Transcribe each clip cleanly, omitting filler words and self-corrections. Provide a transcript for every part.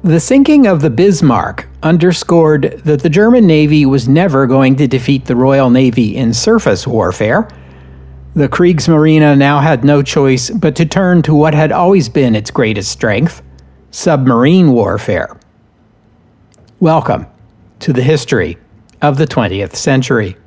The sinking of the Bismarck underscored that the German Navy was never going to defeat the Royal Navy in surface warfare. The Kriegsmarine now had no choice but to turn to what had always been its greatest strength, submarine warfare. Welcome to the history of the 20th century.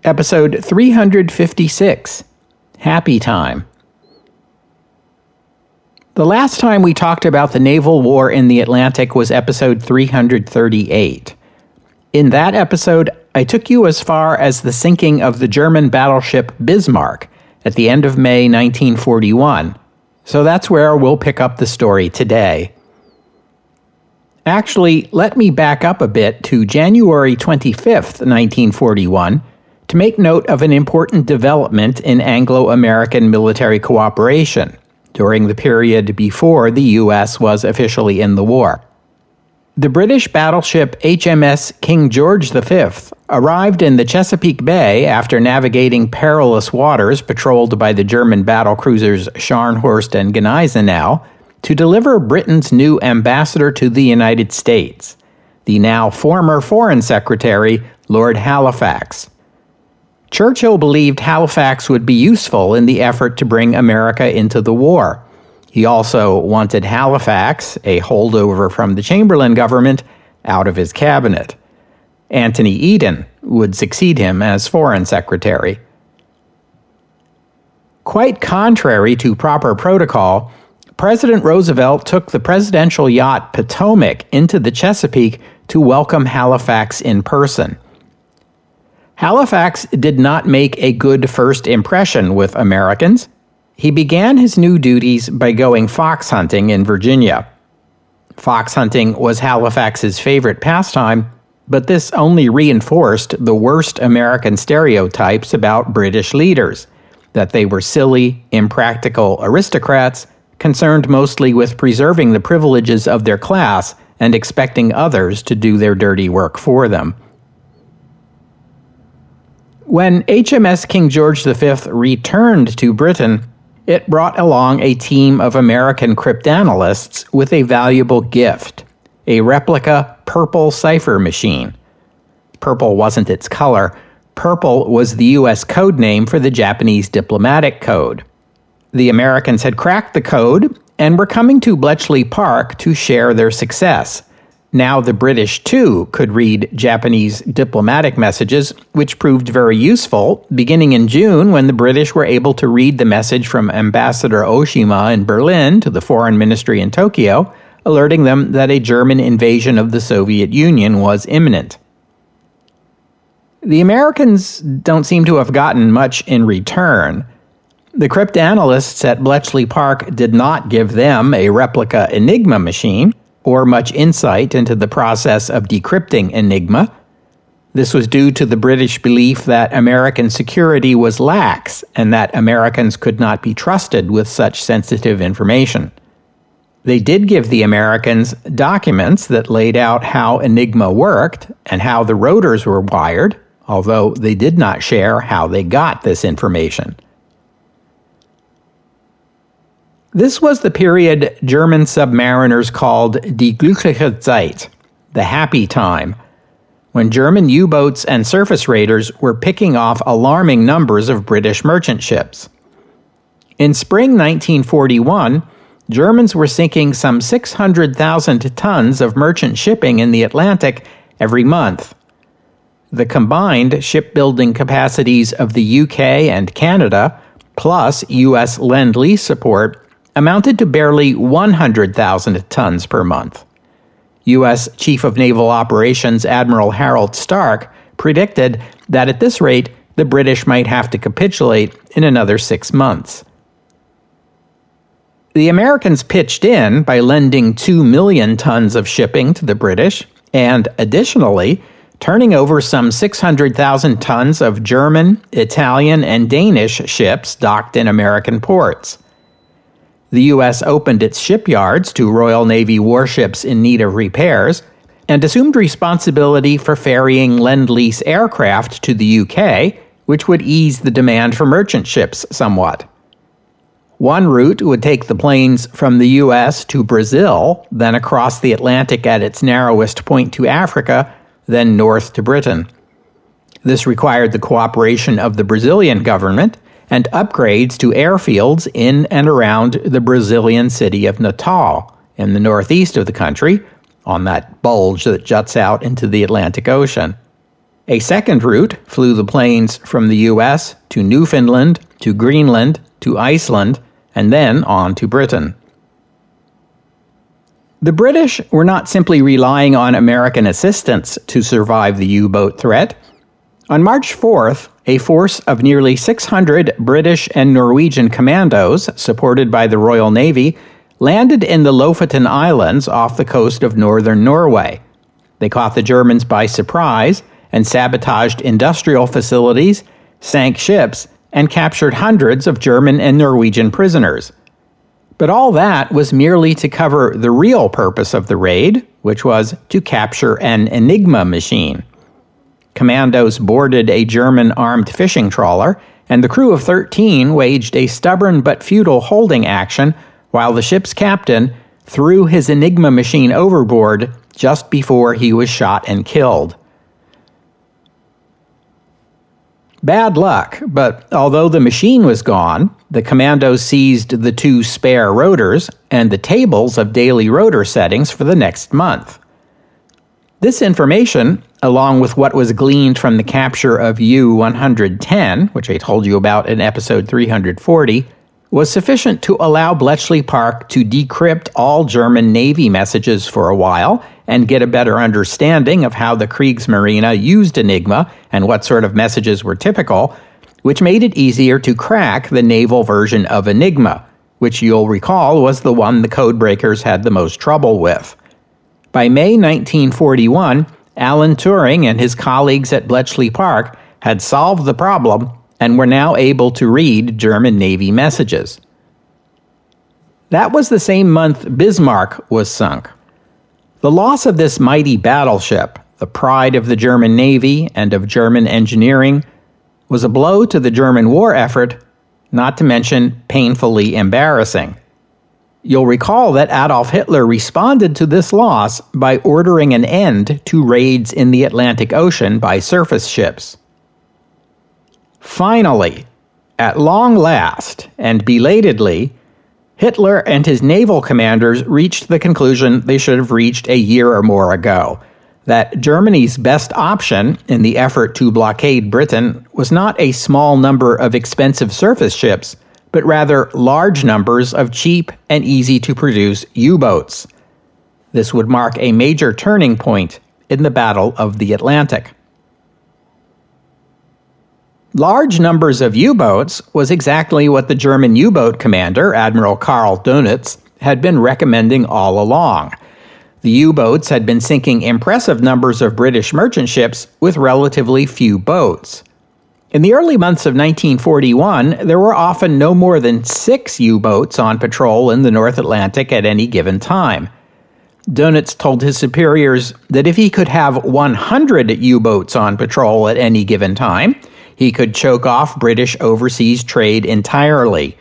Episode 356, Happy Time. The last time we talked about the naval war in the Atlantic was episode 338. In that episode, I took you as far as the sinking of the German battleship Bismarck at the end of May 1941, so that's where we'll pick up the story today. Actually, let me back up a bit to January 25th, 1941, to make note of an important development in Anglo-American military cooperation during the period before the U.S. was officially in the war. The British battleship HMS King George V arrived in the Chesapeake Bay after navigating perilous waters patrolled by the German battlecruisers Scharnhorst and Gneisenau to deliver Britain's new ambassador to the United States, the now former Foreign Secretary, Lord Halifax. Churchill believed Halifax would be useful in the effort to bring America into the war. He also wanted Halifax, a holdover from the Chamberlain government, out of his cabinet. Anthony Eden would succeed him as Foreign Secretary. Quite contrary to proper protocol, President Roosevelt took the presidential yacht Potomac into the Chesapeake to welcome Halifax in person. Halifax did not make a good first impression with Americans. He began his new duties by going fox hunting in Virginia. Fox hunting was Halifax's favorite pastime, but this only reinforced the worst American stereotypes about British leaders, that they were silly, impractical aristocrats, concerned mostly with preserving the privileges of their class and expecting others to do their dirty work for them. When HMS King George V returned to Britain, it brought along a team of American cryptanalysts with a valuable gift, a replica purple cipher machine. Purple wasn't its color. Purple was the U.S. code name for the Japanese diplomatic code. The Americans had cracked the code and were coming to Bletchley Park to share their success. Now the British, too, could read Japanese diplomatic messages, which proved very useful, beginning in June when the British were able to read the message from Ambassador Oshima in Berlin to the Foreign Ministry in Tokyo, alerting them that a German invasion of the Soviet Union was imminent. The Americans don't seem to have gotten much in return. The cryptanalysts at Bletchley Park did not give them a replica Enigma machine, or much insight into the process of decrypting Enigma. This was due to the British belief that American security was lax and that Americans could not be trusted with such sensitive information. They did give the Americans documents that laid out how Enigma worked and how the rotors were wired, although they did not share how they got this information. This was the period German submariners called Die glückliche Zeit, the happy time, when German U-boats and surface raiders were picking off alarming numbers of British merchant ships. In spring 1941, Germans were sinking some 600,000 tons of merchant shipping in the Atlantic every month. The combined shipbuilding capacities of the UK and Canada, plus U.S. Lend-Lease support, amounted to barely 100,000 tons per month. U.S. Chief of Naval Operations Admiral Harold Stark predicted that at this rate, the British might have to capitulate in another 6 months. The Americans pitched in by lending 2 million tons of shipping to the British and, additionally, turning over some 600,000 tons of German, Italian, and Danish ships docked in American ports. The U.S. opened its shipyards to Royal Navy warships in need of repairs and assumed responsibility for ferrying Lend-Lease aircraft to the UK, which would ease the demand for merchant ships somewhat. One route would take the planes from the U.S. to Brazil, then across the Atlantic at its narrowest point to Africa, then north to Britain. This required the cooperation of the Brazilian government and upgrades to airfields in and around the Brazilian city of Natal, in the northeast of the country, on that bulge that juts out into the Atlantic Ocean. A second route flew the planes from the U.S. to Newfoundland, to Greenland, to Iceland, and then on to Britain. The British were not simply relying on American assistance to survive the U-boat threat. On March 4th, a force of nearly 600 British and Norwegian commandos, supported by the Royal Navy, landed in the Lofoten Islands off the coast of northern Norway. They caught the Germans by surprise and sabotaged industrial facilities, sank ships, and captured hundreds of German and Norwegian prisoners. But all that was merely to cover the real purpose of the raid, which was to capture an Enigma machine. Commandos boarded a German armed fishing trawler, and the crew of 13 waged a stubborn but futile holding action while the ship's captain threw his Enigma machine overboard just before he was shot and killed. Bad luck, but although the machine was gone, the commandos seized the 2 spare rotors and the tables of daily rotor settings for the next month. This information, along with what was gleaned from the capture of U-110, which I told you about in episode 340, was sufficient to allow Bletchley Park to decrypt all German Navy messages for a while and get a better understanding of how the Kriegsmarine used Enigma and what sort of messages were typical, which made it easier to crack the naval version of Enigma, which you'll recall was the one the codebreakers had the most trouble with. By May 1941, Alan Turing and his colleagues at Bletchley Park had solved the problem and were now able to read German Navy messages. That was the same month Bismarck was sunk. The loss of this mighty battleship, the pride of the German Navy and of German engineering, was a blow to the German war effort, not to mention painfully embarrassing. You'll recall that Adolf Hitler responded to this loss by ordering an end to raids in the Atlantic Ocean by surface ships. Finally, at long last, and belatedly, Hitler and his naval commanders reached the conclusion they should have reached a year or more ago, that Germany's best option in the effort to blockade Britain was not a small number of expensive surface ships, but rather large numbers of cheap and easy-to-produce U-boats. This would mark a major turning point in the Battle of the Atlantic. Large numbers of U-boats was exactly what the German U-boat commander, Admiral Karl Dönitz, had been recommending all along. The U-boats had been sinking impressive numbers of British merchant ships with relatively few boats. In the early months of 1941, there were often no more than 6 U-boats on patrol in the North Atlantic at any given time. Dönitz told his superiors that if he could have 100 U-boats on patrol at any given time, he could choke off British overseas trade entirely.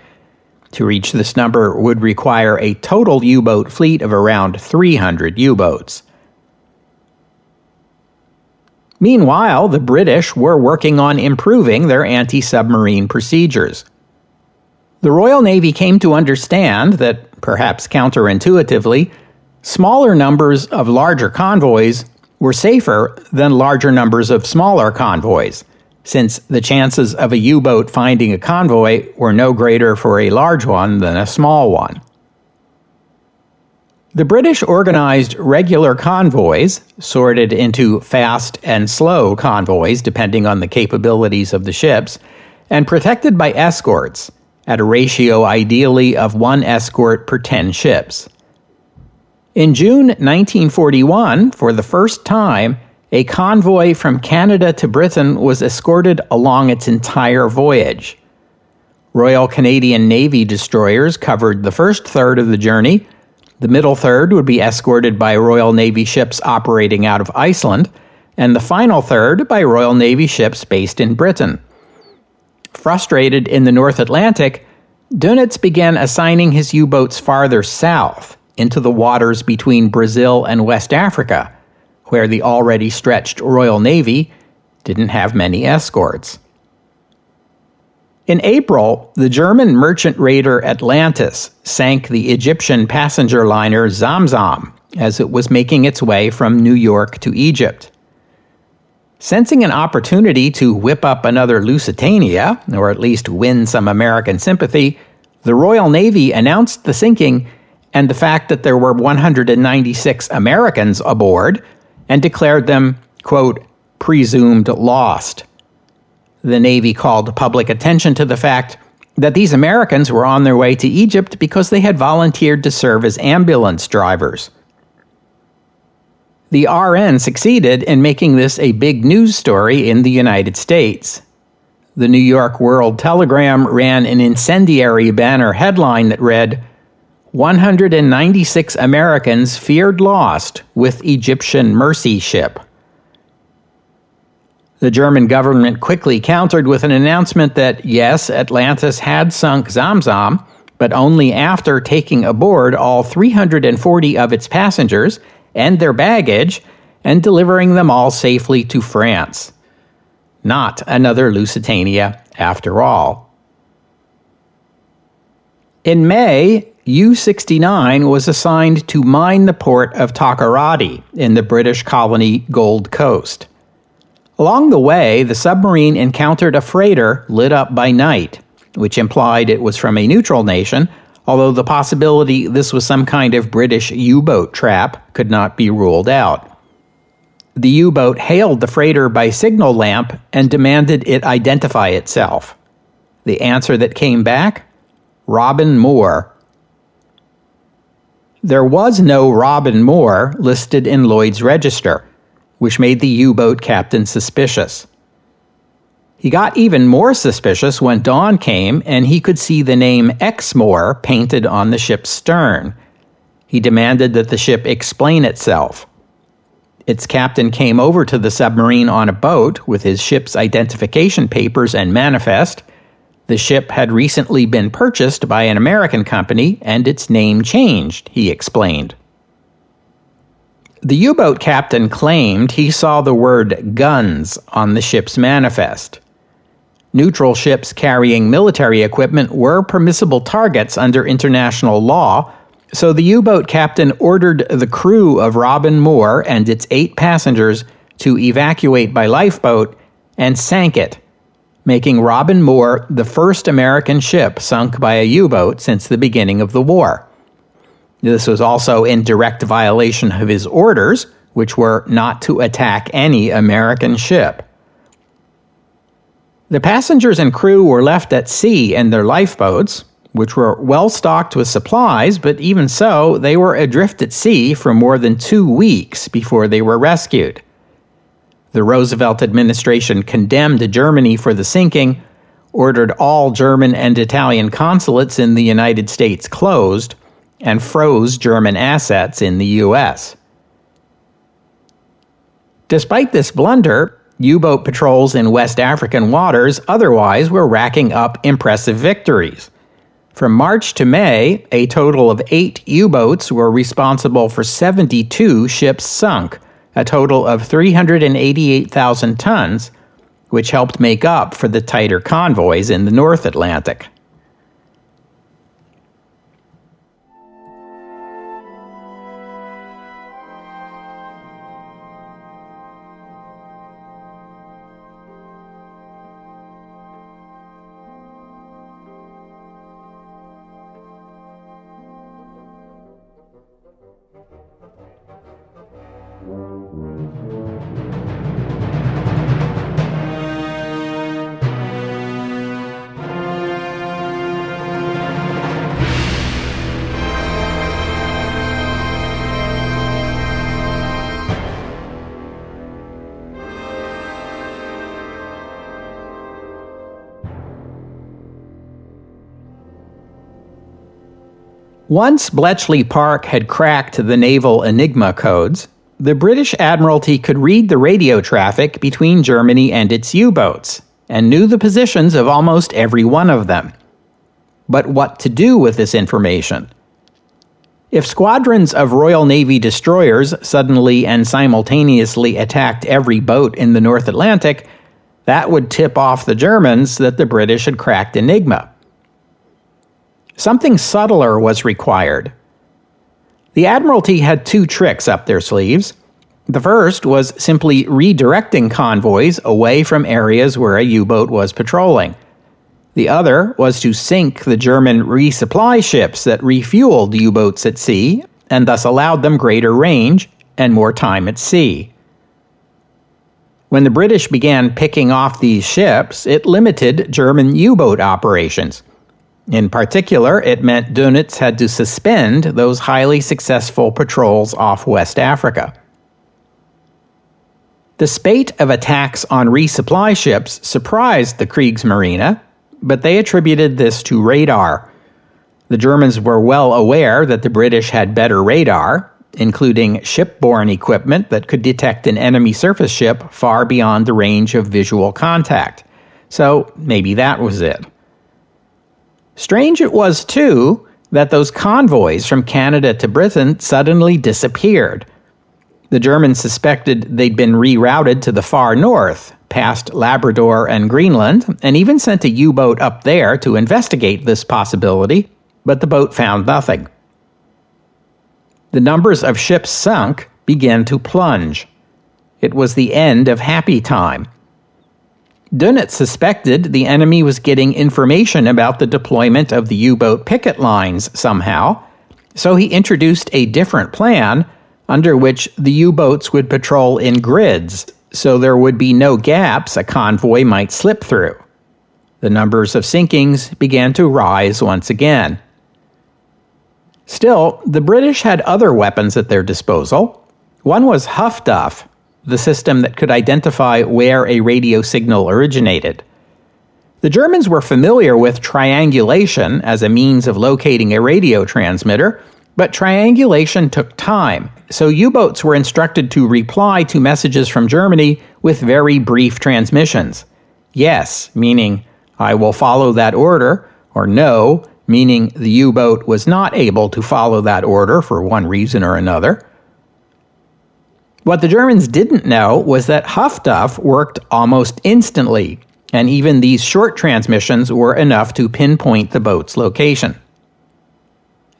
To reach this number would require a total U-boat fleet of around 300 U-boats. Meanwhile, the British were working on improving their anti-submarine procedures. The Royal Navy came to understand that, perhaps counterintuitively, smaller numbers of larger convoys were safer than larger numbers of smaller convoys, since the chances of a U-boat finding a convoy were no greater for a large one than a small one. The British organized regular convoys, sorted into fast and slow convoys depending on the capabilities of the ships, and protected by escorts, at a ratio ideally of 1 escort per 10 ships. In June 1941, for the first time, a convoy from Canada to Britain was escorted along its entire voyage. Royal Canadian Navy destroyers covered the first third of the journey. The middle third would be escorted by Royal Navy ships operating out of Iceland, and the final third by Royal Navy ships based in Britain. Frustrated in the North Atlantic, Dönitz began assigning his U-boats farther south, into the waters between Brazil and West Africa, where the already stretched Royal Navy didn't have many escorts. In April, the German merchant raider Atlantis sank the Egyptian passenger liner Zamzam as it was making its way from New York to Egypt. Sensing an opportunity to whip up another Lusitania, or at least win some American sympathy, the Royal Navy announced the sinking and the fact that there were 196 Americans aboard, and declared them, quote, presumed lost. The Navy called public attention to the fact that these Americans were on their way to Egypt because they had volunteered to serve as ambulance drivers. The RN succeeded in making this a big news story in the United States. The New York World Telegram ran an incendiary banner headline that read, 196 Americans feared lost with Egyptian mercy ship. The German government quickly countered with an announcement that, yes, Atlantis had sunk Zamzam, but only after taking aboard all 340 of its passengers and their baggage and delivering them all safely to France. Not another Lusitania, after all. In May, U-69 was assigned to mine the port of Takoradi in the British colony Gold Coast. Along the way, the submarine encountered a freighter lit up by night, which implied it was from a neutral nation, although the possibility this was some kind of British U-boat trap could not be ruled out. The U-boat hailed the freighter by signal lamp and demanded it identify itself. The answer that came back? Robin Moore. There was no Robin Moore listed in Lloyd's Register, which made the U-boat captain suspicious. He got even more suspicious when dawn came and he could see the name Exmoor painted on the ship's stern. He demanded that the ship explain itself. Its captain came over to the submarine on a boat with his ship's identification papers and manifest. The ship had recently been purchased by an American company and its name changed, he explained. The U-boat captain claimed he saw the word guns on the ship's manifest. Neutral ships carrying military equipment were permissible targets under international law, so the U-boat captain ordered the crew of Robin Moore and its 8 passengers to evacuate by lifeboat and sank it, making Robin Moore the first American ship sunk by a U-boat since the beginning of the war. This was also in direct violation of his orders, which were not to attack any American ship. The passengers and crew were left at sea in their lifeboats, which were well stocked with supplies, but even so, they were adrift at sea for more than 2 weeks before they were rescued. The Roosevelt administration condemned Germany for the sinking, ordered all German and Italian consulates in the United States closed, and froze German assets in the U.S. Despite this blunder, U-boat patrols in West African waters otherwise were racking up impressive victories. From March to May, a total of 8 U-boats were responsible for 72 ships sunk, a total of 388,000 tons, which helped make up for the tighter convoys in the North Atlantic. Once Bletchley Park had cracked the naval Enigma codes, the British Admiralty could read the radio traffic between Germany and its U-boats, and knew the positions of almost every one of them. But what to do with this information? If squadrons of Royal Navy destroyers suddenly and simultaneously attacked every boat in the North Atlantic, that would tip off the Germans that the British had cracked Enigma. Something subtler was required. The Admiralty had two tricks up their sleeves. The first was simply redirecting convoys away from areas where a U-boat was patrolling. The other was to sink the German resupply ships that refueled U-boats at sea and thus allowed them greater range and more time at sea. When the British began picking off these ships, it limited German U-boat operations. In particular, it meant Dönitz had to suspend those highly successful patrols off West Africa. The spate of attacks on resupply ships surprised the Kriegsmarine, but they attributed this to radar. The Germans were well aware that the British had better radar, including shipborne equipment that could detect an enemy surface ship far beyond the range of visual contact. So maybe that was it. Strange it was, too, that those convoys from Canada to Britain suddenly disappeared. The Germans suspected they'd been rerouted to the far north, past Labrador and Greenland, and even sent a U-boat up there to investigate this possibility, but the boat found nothing. The numbers of ships sunk began to plunge. It was the end of happy time. Dönitz suspected the enemy was getting information about the deployment of the U-boat picket lines somehow, so he introduced a different plan under which the U-boats would patrol in grids, so there would be no gaps a convoy might slip through. The numbers of sinkings began to rise once again. Still, the British had other weapons at their disposal. One was Huff Duff, the system that could identify where a radio signal originated. The Germans were familiar with triangulation as a means of locating a radio transmitter, but triangulation took time, so U-boats were instructed to reply to messages from Germany with very brief transmissions. Yes, meaning, I will follow that order, or no, meaning the U-boat was not able to follow that order for one reason or another. What the Germans didn't know was that Huff Duff worked almost instantly, and even these short transmissions were enough to pinpoint the boat's location.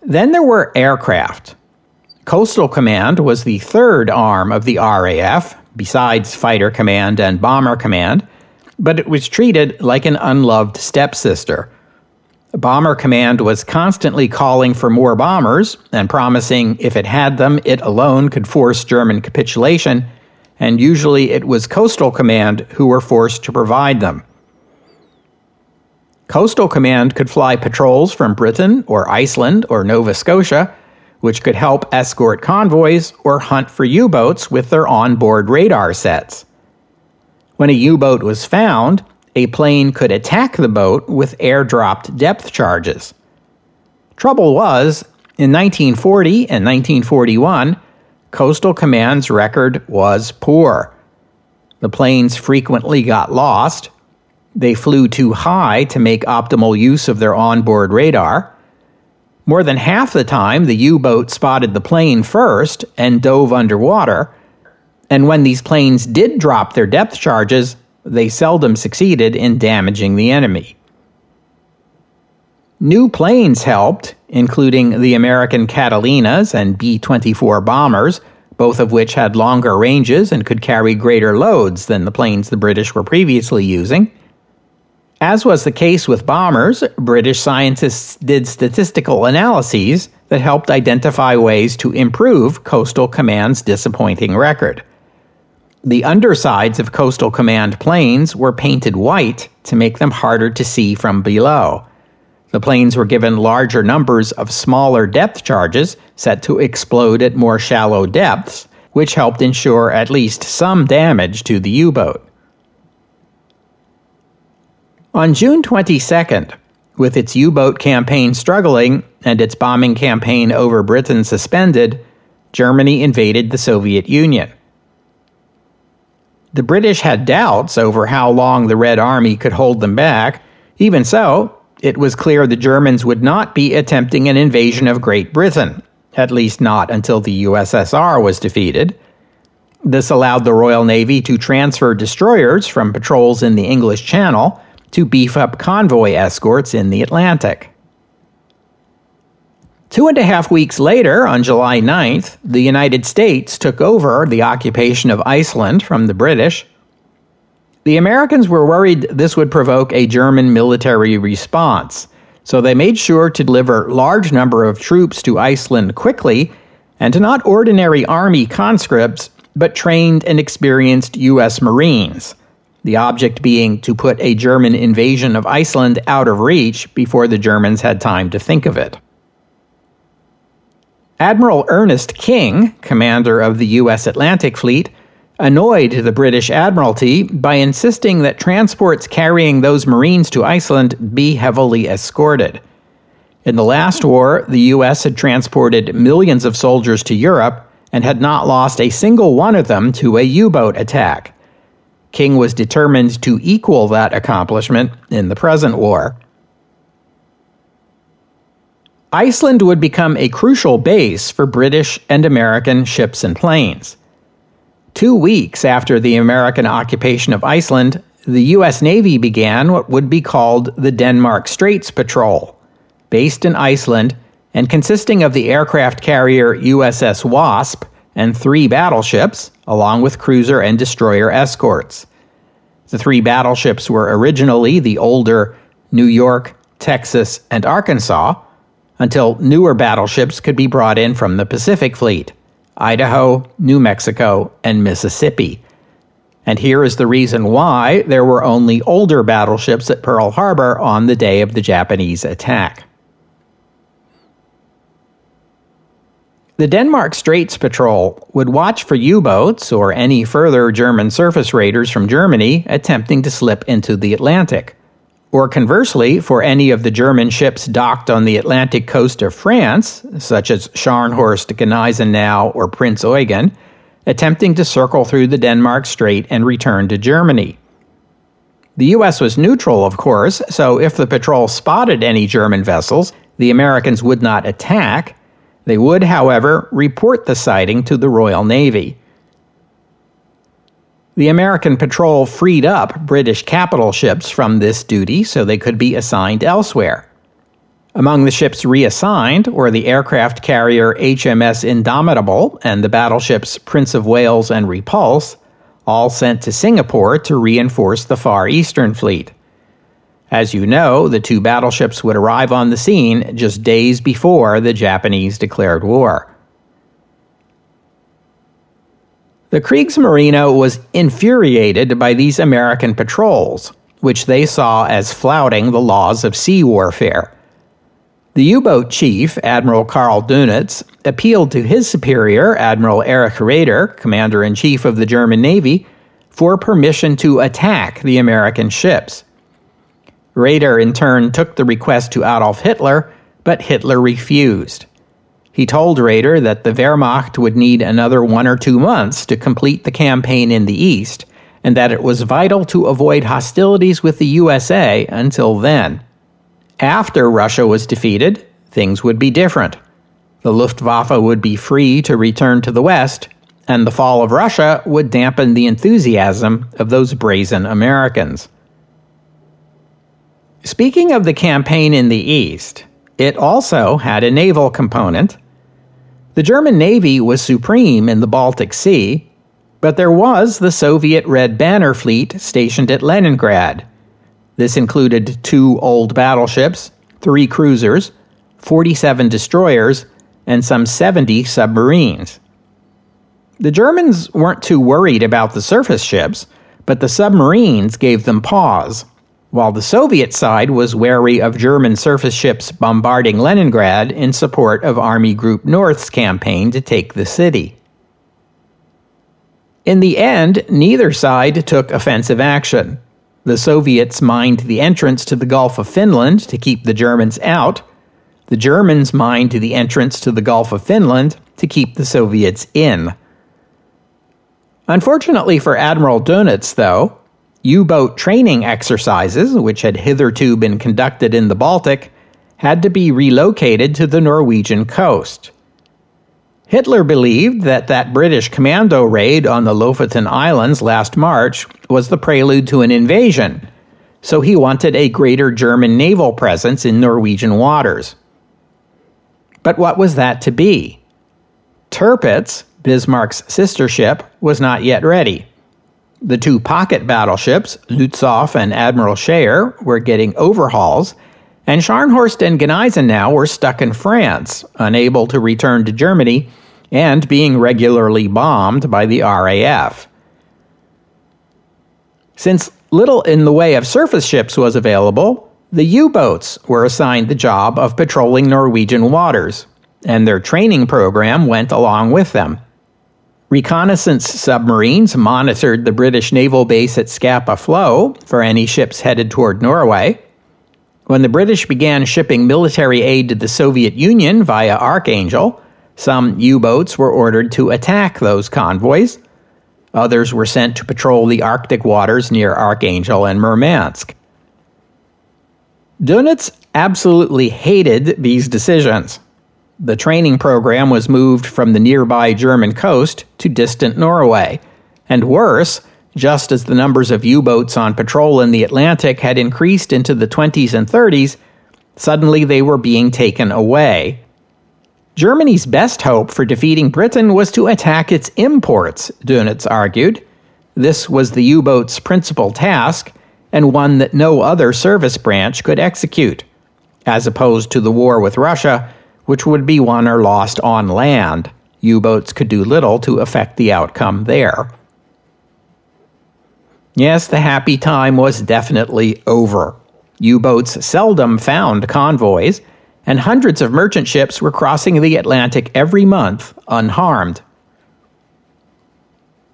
Then there were aircraft. Coastal Command was the third arm of the RAF, besides Fighter Command and Bomber Command, but it was treated like an unloved stepsister. Bomber Command was constantly calling for more bombers and promising if it had them, it alone could force German capitulation, and usually it was Coastal Command who were forced to provide them. Coastal Command could fly patrols from Britain or Iceland or Nova Scotia, which could help escort convoys or hunt for U-boats with their onboard radar sets. When a U-boat was found, a plane could attack the boat with airdropped depth charges. Trouble was, in 1940 and 1941, Coastal Command's record was poor. The planes frequently got lost. They flew too high to make optimal use of their onboard radar. More than half the time, the U-boat spotted the plane first and dove underwater. And when these planes did drop their depth charges, they seldom succeeded in damaging the enemy. New planes helped, including the American Catalinas and B-24 bombers, both of which had longer ranges and could carry greater loads than the planes the British were previously using. As was the case with bombers, British scientists did statistical analyses that helped identify ways to improve Coastal Command's disappointing record. The undersides of Coastal Command planes were painted white to make them harder to see from below. The planes were given larger numbers of smaller depth charges set to explode at more shallow depths, which helped ensure at least some damage to the U-boat. On June 22nd, With its U-boat campaign struggling and its bombing campaign over Britain suspended, Germany invaded the Soviet Union. The British had doubts over how long the Red Army could hold them back. Even so, it was clear the Germans would not be attempting an invasion of Great Britain, at least not until the USSR was defeated. This allowed the Royal Navy to transfer destroyers from patrols in the English Channel to beef up convoy escorts in the Atlantic. 2.5 weeks later, on July 9th, the United States took over the occupation of Iceland from the British. The Americans were worried this would provoke a German military response, so they made sure to deliver large number of troops to Iceland quickly, and to not ordinary army conscripts, but trained and experienced U.S. Marines, the object being to put a German invasion of Iceland out of reach before the Germans had time to think of it. Admiral Ernest King, commander of the U.S. Atlantic Fleet, annoyed the British Admiralty by insisting that transports carrying those Marines to Iceland be heavily escorted. In the last war, the U.S. had transported millions of soldiers to Europe and had not lost a single one of them to a U-boat attack. King was determined to equal that accomplishment in the present war. Iceland would become a crucial base for British and American ships and planes. 2 weeks after the American occupation of Iceland, the U.S. Navy began what would be called the Denmark Straits Patrol, based in Iceland and consisting of the aircraft carrier USS Wasp and 3 battleships, along with cruiser and destroyer escorts. The 3 battleships were originally the older New York, Texas, and Arkansas, until newer battleships could be brought in from the Pacific Fleet, Idaho, New Mexico, and Mississippi. And here is the reason why there were only older battleships at Pearl Harbor on the day of the Japanese attack. The Denmark Straits Patrol would watch for U-boats or any further German surface raiders from Germany attempting to slip into the Atlantic, or conversely, for any of the German ships docked on the Atlantic coast of France, such as Scharnhorst, Gneisenau, or Prince Eugen, attempting to circle through the Denmark Strait and return to Germany. The U.S. was neutral, of course, so if the patrol spotted any German vessels, the Americans would not attack. They would, however, report the sighting to the Royal Navy. The American patrol freed up British capital ships from this duty so they could be assigned elsewhere. Among the ships reassigned were the aircraft carrier HMS Indomitable and the battleships Prince of Wales and Repulse, all sent to Singapore to reinforce the Far Eastern Fleet. As you know, the 2 battleships would arrive on the scene just days before the Japanese declared war. The Kriegsmarine was infuriated by these American patrols, which they saw as flouting the laws of sea warfare. The U-boat chief, Admiral Karl Dönitz, appealed to his superior, Admiral Erich Raeder, Commander-in-Chief of the German Navy, for permission to attack the American ships. Raeder in turn took the request to Adolf Hitler, but Hitler refused. He told Raeder that the Wehrmacht would need another 1 or 2 months to complete the campaign in the East, and that it was vital to avoid hostilities with the USA until then. After Russia was defeated, things would be different. The Luftwaffe would be free to return to the West, and the fall of Russia would dampen the enthusiasm of those brazen Americans. Speaking of the campaign in the East, it also had a naval component. The German Navy was supreme in the Baltic Sea, but there was the Soviet Red Banner Fleet stationed at Leningrad. This included 2 old battleships, 3 cruisers, 47 destroyers, and some 70 submarines. The Germans weren't too worried about the surface ships, but the submarines gave them pause, while the Soviet side was wary of German surface ships bombarding Leningrad in support of Army Group North's campaign to take the city. In the end, neither side took offensive action. The Soviets mined the entrance to the Gulf of Finland to keep the Germans out. The Germans mined the entrance to the Gulf of Finland to keep the Soviets in. Unfortunately for Admiral Dönitz, though, U-boat training exercises, which had hitherto been conducted in the Baltic, had to be relocated to the Norwegian coast. Hitler believed that British commando raid on the Lofoten Islands last March was the prelude to an invasion, so he wanted a greater German naval presence in Norwegian waters. But what was that to be? Tirpitz, Bismarck's sister ship, was not yet ready. The two pocket battleships, Lützow and Admiral Scheer, were getting overhauls, and Scharnhorst and Gneisenau were stuck in France, unable to return to Germany, and being regularly bombed by the RAF. Since little in the way of surface ships was available, the U-boats were assigned the job of patrolling Norwegian waters, and their training program went along with them. Reconnaissance submarines monitored the British naval base at Scapa Flow for any ships headed toward Norway. When the British began shipping military aid to the Soviet Union via Archangel, some U-boats were ordered to attack those convoys. Others were sent to patrol the Arctic waters near Archangel and Murmansk. Dönitz absolutely hated these decisions. The training program was moved from the nearby German coast to distant Norway, and worse, just as the numbers of U-boats on patrol in the Atlantic had increased into the 20s and 30s, suddenly they were being taken away. Germany's best hope for defeating Britain was to attack its imports, Dönitz argued. This was the U-boat's principal task, and one that no other service branch could execute, as opposed to the war with Russia, which would be won or lost on land. U-boats could do little to affect the outcome there. Yes, the happy time was definitely over. U-boats seldom found convoys, and hundreds of merchant ships were crossing the Atlantic every month unharmed.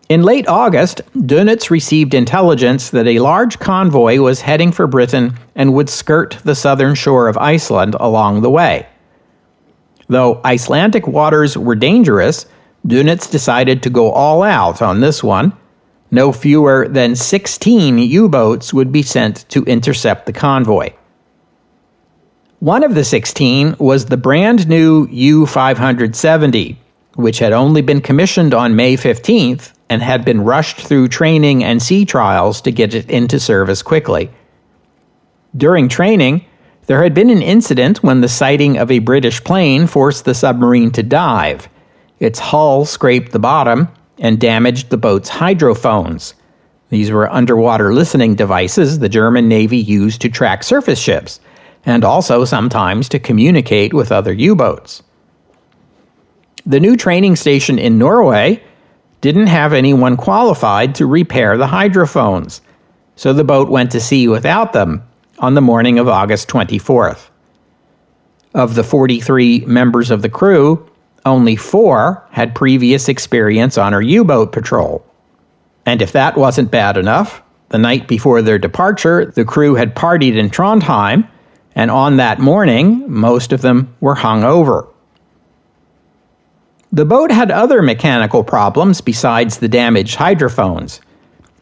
In late August, Dönitz received intelligence that a large convoy was heading for Britain and would skirt the southern shore of Iceland along the way. Though Icelandic waters were dangerous, Dönitz decided to go all out on this one. No fewer than 16 U-boats would be sent to intercept the convoy. One of the 16 was the brand new U-570, which had only been commissioned on May 15th and had been rushed through training and sea trials to get it into service quickly. During training, there had been an incident when the sighting of a British plane forced the submarine to dive. Its hull scraped the bottom and damaged the boat's hydrophones. These were underwater listening devices the German Navy used to track surface ships, and also sometimes to communicate with other U-boats. The new training station in Norway didn't have anyone qualified to repair the hydrophones, so the boat went to sea without them on the morning of August 24th. Of the 43 members of the crew, only 4 had previous experience on a U-boat patrol. And if that wasn't bad enough, the night before their departure, the crew had partied in Trondheim, and on that morning, most of them were hungover. The boat had other mechanical problems besides the damaged hydrophones.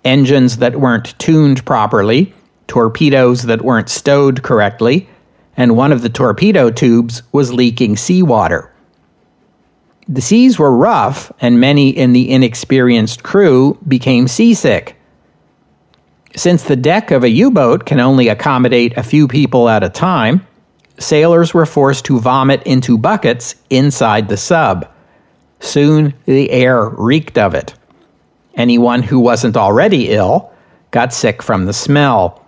Engines that weren't tuned properly, torpedoes that weren't stowed correctly, and one of the torpedo tubes was leaking seawater. The seas were rough, and many in the inexperienced crew became seasick. Since the deck of a U-boat can only accommodate a few people at a time, sailors were forced to vomit into buckets inside the sub. Soon, the air reeked of it. Anyone who wasn't already ill got sick from the smell.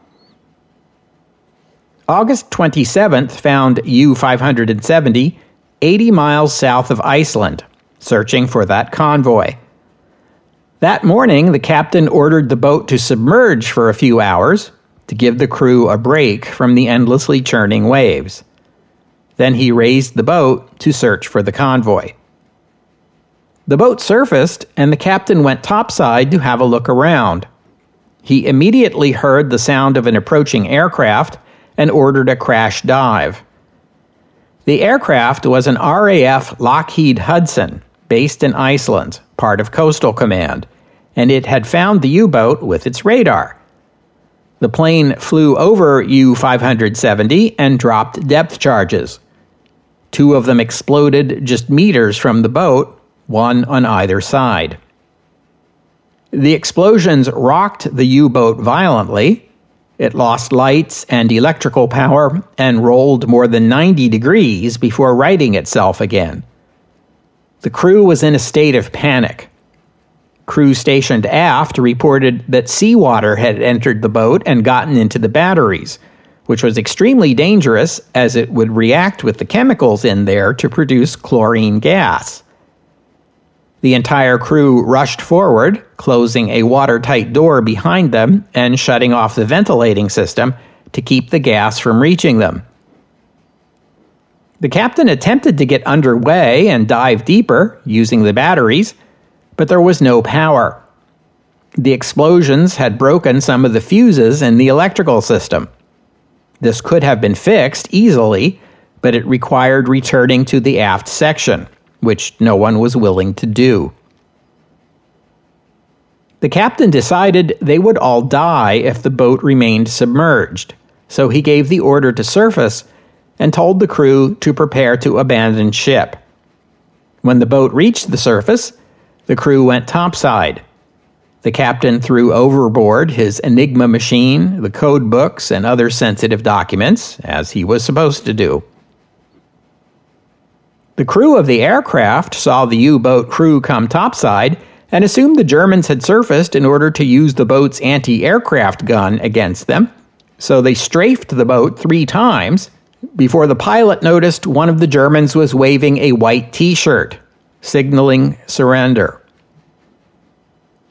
August 27th found U-570 80 miles south of Iceland, searching for that convoy. That morning, the captain ordered the boat to submerge for a few hours to give the crew a break from the endlessly churning waves. Then he raised the boat to search for the convoy. The boat surfaced, and the captain went topside to have a look around. He immediately heard the sound of an approaching aircraft and ordered a crash dive. The aircraft was an RAF Lockheed Hudson, based in Iceland, part of Coastal Command, and it had found the U-boat with its radar. The plane flew over U-570 and dropped depth charges. 2 of them exploded just meters from the boat, 1 on either side. The explosions rocked the U-boat violently. It lost lights and electrical power and rolled more than 90 degrees before righting itself again. The crew was in a state of panic. Crew stationed aft reported that seawater had entered the boat and gotten into the batteries, which was extremely dangerous as it would react with the chemicals in there to produce chlorine gas. The entire crew rushed forward, closing a watertight door behind them and shutting off the ventilating system to keep the gas from reaching them. The captain attempted to get underway and dive deeper using the batteries, but there was no power. The explosions had broken some of the fuses in the electrical system. This could have been fixed easily, but it required returning to the aft section, which no one was willing to do. The captain decided they would all die if the boat remained submerged, so he gave the order to surface and told the crew to prepare to abandon ship. When the boat reached the surface, the crew went topside. The captain threw overboard his Enigma machine, the code books, and other sensitive documents, as he was supposed to do. The crew of the aircraft saw the U-boat crew come topside and assumed the Germans had surfaced in order to use the boat's anti-aircraft gun against them, so they strafed the boat 3 times before the pilot noticed one of the Germans was waving a white T-shirt, signaling surrender.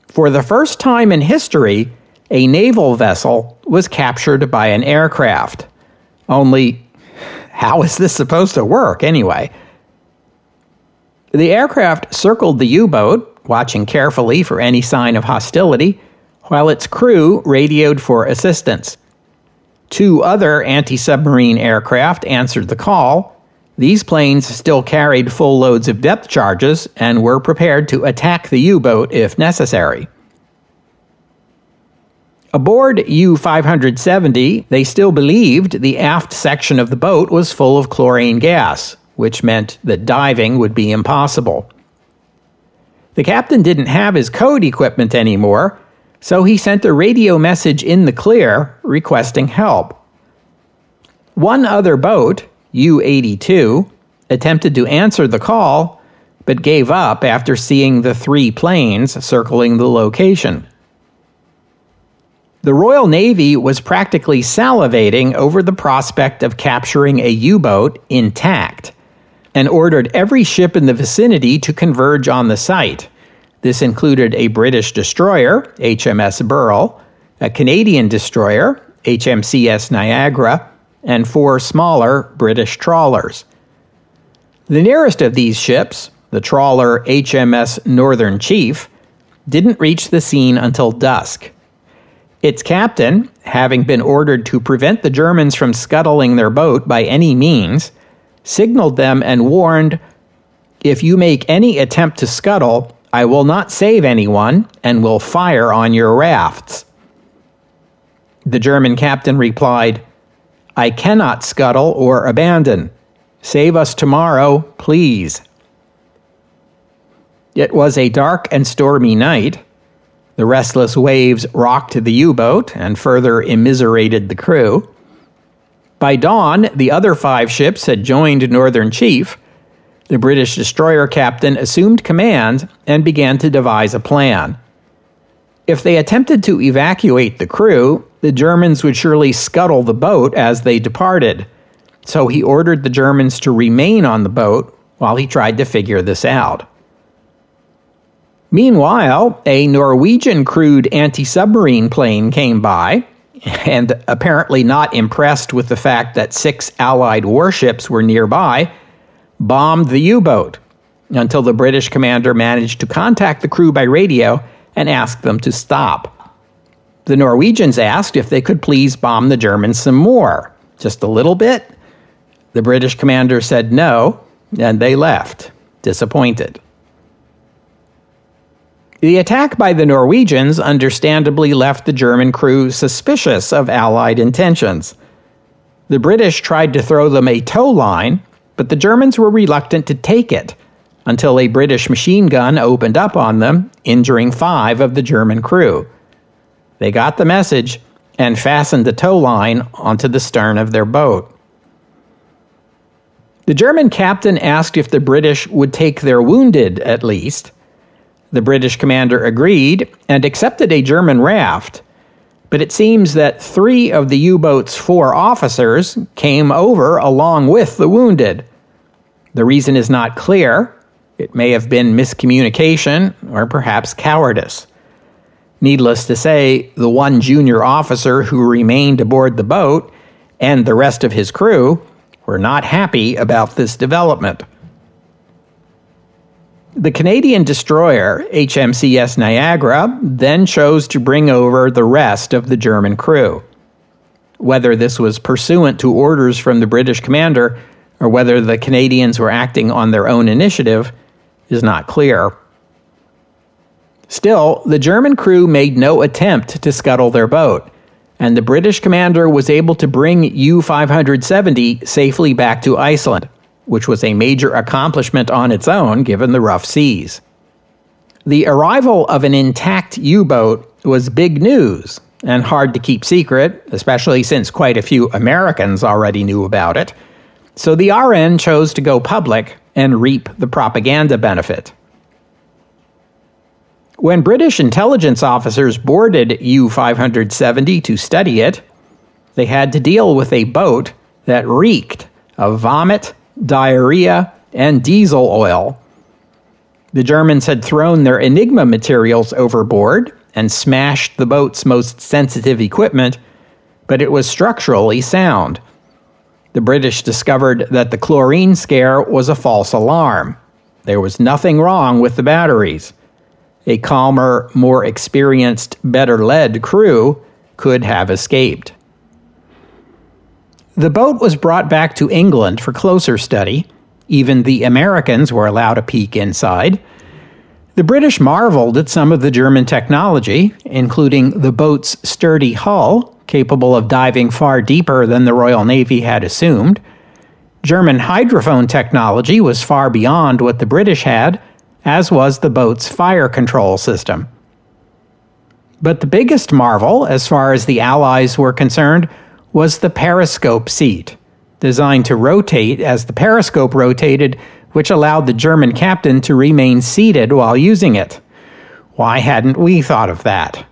For the first time in history, a naval vessel was captured by an aircraft. Only, how is this supposed to work anyway? The aircraft circled the U-boat, watching carefully for any sign of hostility, while its crew radioed for assistance. 2 other anti-submarine aircraft answered the call. These planes still carried full loads of depth charges and were prepared to attack the U-boat if necessary. Aboard U-570, they still believed the aft section of the boat was full of chlorine gas, which meant that diving would be impossible. The captain didn't have his code equipment anymore, so he sent a radio message in the clear requesting help. One other boat, U-82, attempted to answer the call, but gave up after seeing the 3 planes circling the location. The Royal Navy was practically salivating over the prospect of capturing a U-boat intact, and ordered every ship in the vicinity to converge on the site. This included a British destroyer, HMS Burrell, a Canadian destroyer, HMCS Niagara, and 4 smaller British trawlers. The nearest of these ships, the trawler HMS Northern Chief, didn't reach the scene until dusk. Its captain, having been ordered to prevent the Germans from scuttling their boat by any means, signaled them and warned, "If you make any attempt to scuttle, I will not save anyone and will fire on your rafts." The German captain replied, "I cannot scuttle or abandon. Save us tomorrow, please." It was a dark and stormy night. The restless waves rocked the U-boat and further immiserated the crew. By dawn, the other 5 ships had joined Northern Chief. The British destroyer captain assumed command and began to devise a plan. If they attempted to evacuate the crew, the Germans would surely scuttle the boat as they departed, so he ordered the Germans to remain on the boat while he tried to figure this out. Meanwhile, a Norwegian crewed anti-submarine plane came by, and apparently not impressed with the fact that 6 Allied warships were nearby, bombed the U-boat until the British commander managed to contact the crew by radio and ask them to stop. The Norwegians asked if they could please bomb the Germans some more. Just a little bit? The British commander said no, and they left, disappointed. The attack by the Norwegians understandably left the German crew suspicious of Allied intentions. The British tried to throw them a tow line, but the Germans were reluctant to take it until a British machine gun opened up on them, injuring 5 of the German crew. They got the message and fastened the tow line onto the stern of their boat. The German captain asked if the British would take their wounded, at least. The British commander agreed and accepted a German raft, but it seems that 3 of the U-boat's 4 officers came over along with the wounded. The reason is not clear. It may have been miscommunication or perhaps cowardice. Needless to say, the one junior officer who remained aboard the boat and the rest of his crew were not happy about this development. The Canadian destroyer, HMCS Niagara, then chose to bring over the rest of the German crew. Whether this was pursuant to orders from the British commander or whether the Canadians were acting on their own initiative is not clear. Still, the German crew made no attempt to scuttle their boat, and the British commander was able to bring U-570 safely back to Iceland, which was a major accomplishment on its own given the rough seas. The arrival of an intact U-boat was big news and hard to keep secret, especially since quite a few Americans already knew about it. So the RN chose to go public and reap the propaganda benefit. When British intelligence officers boarded U-570 to study it, they had to deal with a boat that reeked of vomit, diarrhea, and diesel oil. The Germans had thrown their Enigma materials overboard and smashed the boat's most sensitive equipment, but it was structurally sound. The British discovered that the chlorine scare was a false alarm. There was nothing wrong with the batteries. A calmer, more experienced, better-led crew could have escaped. The boat was brought back to England for closer study. Even the Americans were allowed a peek inside. The British marveled at some of the German technology, including the boat's sturdy hull, capable of diving far deeper than the Royal Navy had assumed. German hydrophone technology was far beyond what the British had, as was the boat's fire control system. But the biggest marvel, as far as the Allies were concerned, was the periscope seat, designed to rotate as the periscope rotated, which allowed the German captain to remain seated while using it. Why hadn't we thought of that?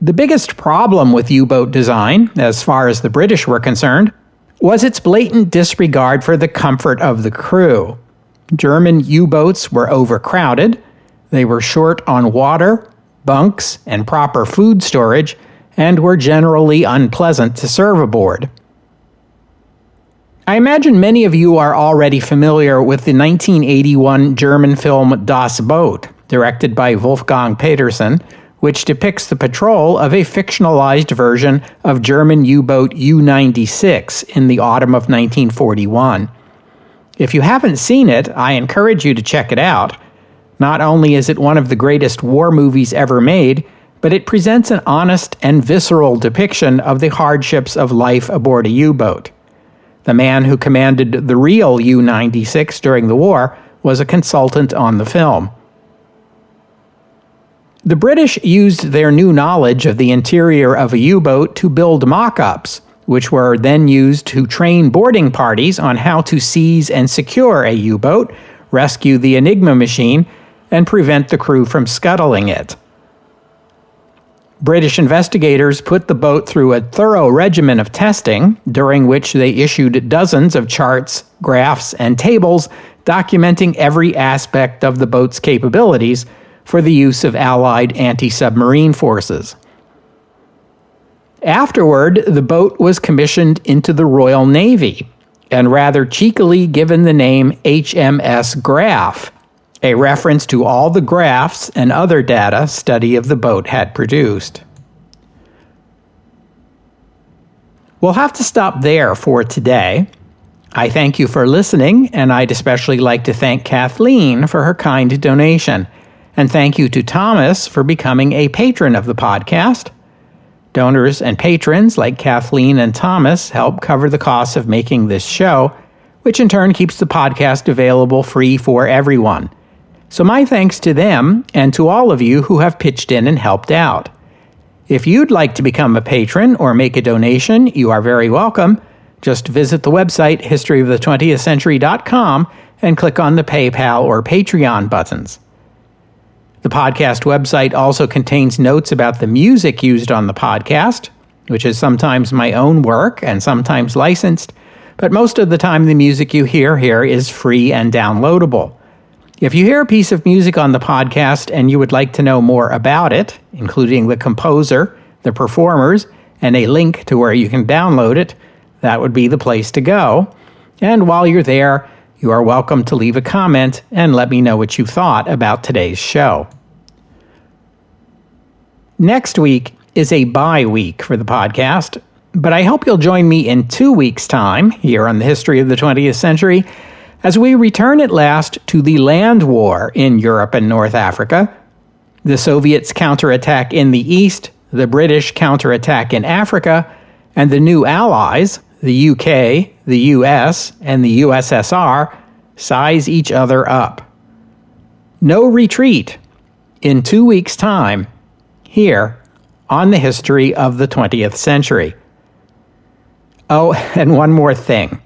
The biggest problem with U-boat design, as far as the British were concerned, was its blatant disregard for the comfort of the crew. German U-boats were overcrowded, they were short on water, bunks, and proper food storage, and were generally unpleasant to serve aboard. I imagine many of you are already familiar with the 1981 German film Das Boot, directed by Wolfgang Petersen, which depicts the patrol of a fictionalized version of German U-boat U-96 in the autumn of 1941. If you haven't seen it, I encourage you to check it out. Not only is it one of the greatest war movies ever made, but it presents an honest and visceral depiction of the hardships of life aboard a U-boat. The man who commanded the real U-96 during the war was a consultant on the film. The British used their new knowledge of the interior of a U-boat to build mock-ups, which were then used to train boarding parties on how to seize and secure a U-boat, rescue the Enigma machine, and prevent the crew from scuttling it. British investigators put the boat through a thorough regimen of testing, during which they issued dozens of charts, graphs, and tables documenting every aspect of the boat's capabilities for the use of Allied anti-submarine forces. Afterward, the boat was commissioned into the Royal Navy, and rather cheekily given the name HMS Graf, a reference to all the graphs and other data study of the boat had produced. We'll have to stop there for today. I thank you for listening, and I'd especially like to thank Kathleen for her kind donation. And thank you to Thomas for becoming a patron of the podcast. Donors and patrons like Kathleen and Thomas help cover the costs of making this show, which in turn keeps the podcast available free for everyone. So my thanks to them and to all of you who have pitched in and helped out. If you'd like to become a patron or make a donation, you are very welcome. Just visit the website historyofthe20thcentury.com and click on the PayPal or Patreon buttons. The podcast website also contains notes about the music used on the podcast, which is sometimes my own work and sometimes licensed, but most of the time the music you hear here is free and downloadable. If you hear a piece of music on the podcast and you would like to know more about it, including the composer, the performers, and a link to where you can download it, that would be the place to go. And while you're there, you are welcome to leave a comment and let me know what you thought about today's show. Next week is a bye week for the podcast, but I hope you'll join me in 2 weeks' time here on the History of the 20th Century as we return at last to the land war in Europe and North Africa, the Soviets' counterattack in the East, the British counterattack in Africa, and the new allies, the UK, the US, and the USSR, size each other up. No retreat in 2 weeks' time here on the History of the 20th Century. Oh, and one more thing.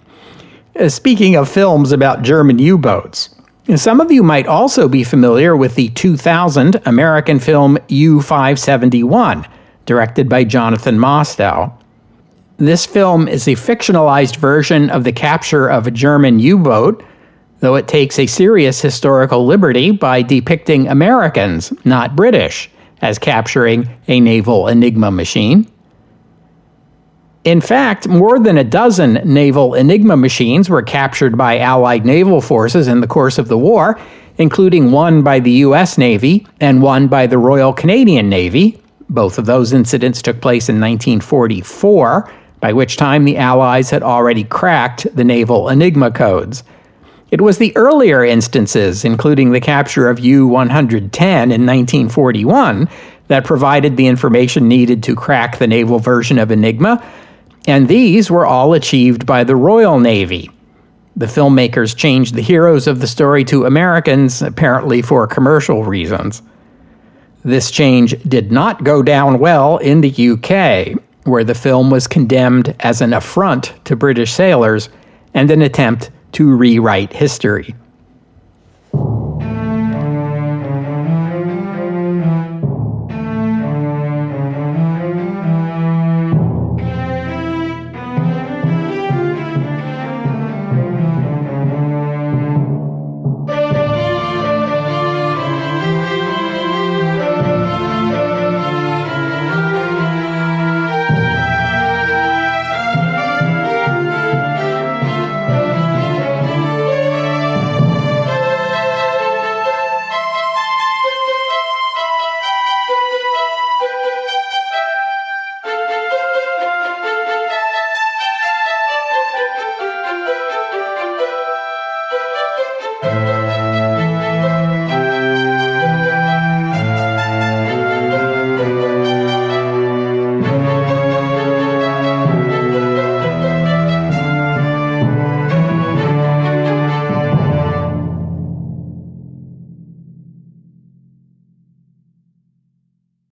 Speaking of films about German U-boats, some of you might also be familiar with the 2000 American film U-571, directed by Jonathan Mostow. This film is a fictionalized version of the capture of a German U-boat, though it takes a serious historical liberty by depicting Americans, not British, as capturing a naval Enigma machine. In fact, more than a dozen naval Enigma machines were captured by Allied naval forces in the course of the war, including one by the U.S. Navy and one by the Royal Canadian Navy. Both of those incidents took place in 1944, by which time the Allies had already cracked the naval Enigma codes. It was the earlier instances, including the capture of U-110 in 1941, that provided the information needed to crack the naval version of Enigma, and these were all achieved by the Royal Navy. The filmmakers changed the heroes of the story to Americans, apparently for commercial reasons. This change did not go down well in the UK, where the film was condemned as an affront to British sailors and an attempt to rewrite history.